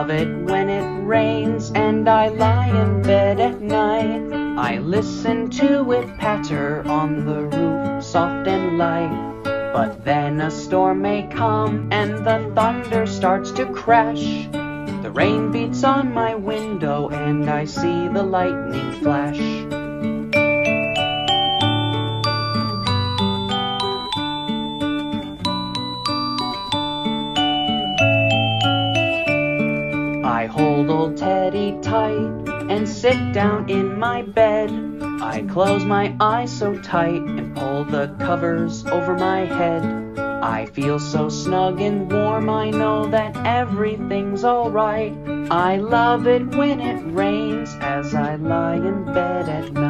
love it when it rains and I lie in bed at night. I listen to it patter on the roof, soft and light. But then a storm may come and the thunder starts to crash. The rain beats on my window and I see the lightning flash. I hold old Teddy tight and sit down in my bed. I close my eyes so tight and pull the covers over my head. I feel so snug and warm, I know that everything's alright. I love it when it rains as I lie in bed at night.